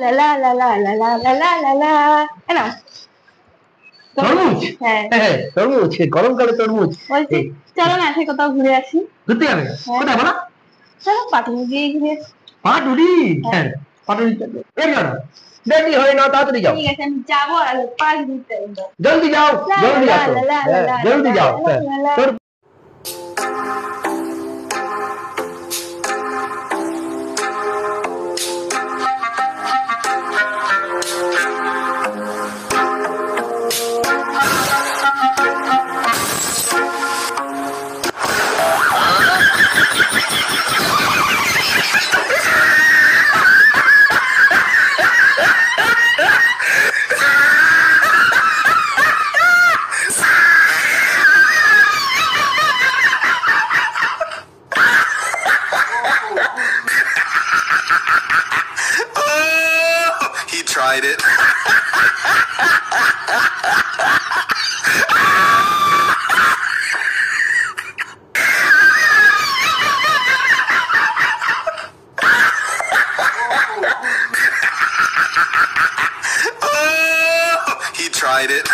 লা লা লা লা লা লা লা লা লা লা। এ নাও। তরমুজ? হ্যাঁ। হ্যাঁ, তরমুজ। গরমকালে তরমুজ। বলছি চলো না আজকে কোথাও ঘুরে আসি। ঘুরতে যাবে? কোথায় বলো? চলো পাটুলি দিয়ে ঘুরে আসি। পাটুলি? হ্যাঁ, পাটুলি এই যাও না। দেরি হয় না, তাড়াতাড়ি যাও। ঠিক আছে আমি যাবো আর 5 মিনিট টাইম দাও। জলদি যাও, লা লা জলদি লা আসো। লা লা হ্যাঁ, লা জলদি লা যাও। লা হ্যাঁ, লা লা। তোর He tried it. He tried it.